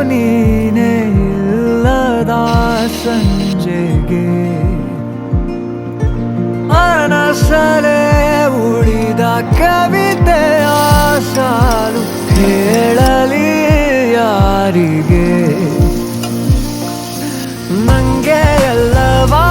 ನೀನೇ ಇಲ್ಲದ ಸಂಜೆಗೆ ಮನಸಲೇ ಉಳಿದ ಕವಿತೆಯ ಸಾಲು ಹೇಳಲಿ ಯಾರಿಗೆ ನಂಗೆ ಎಲ್ಲವಾ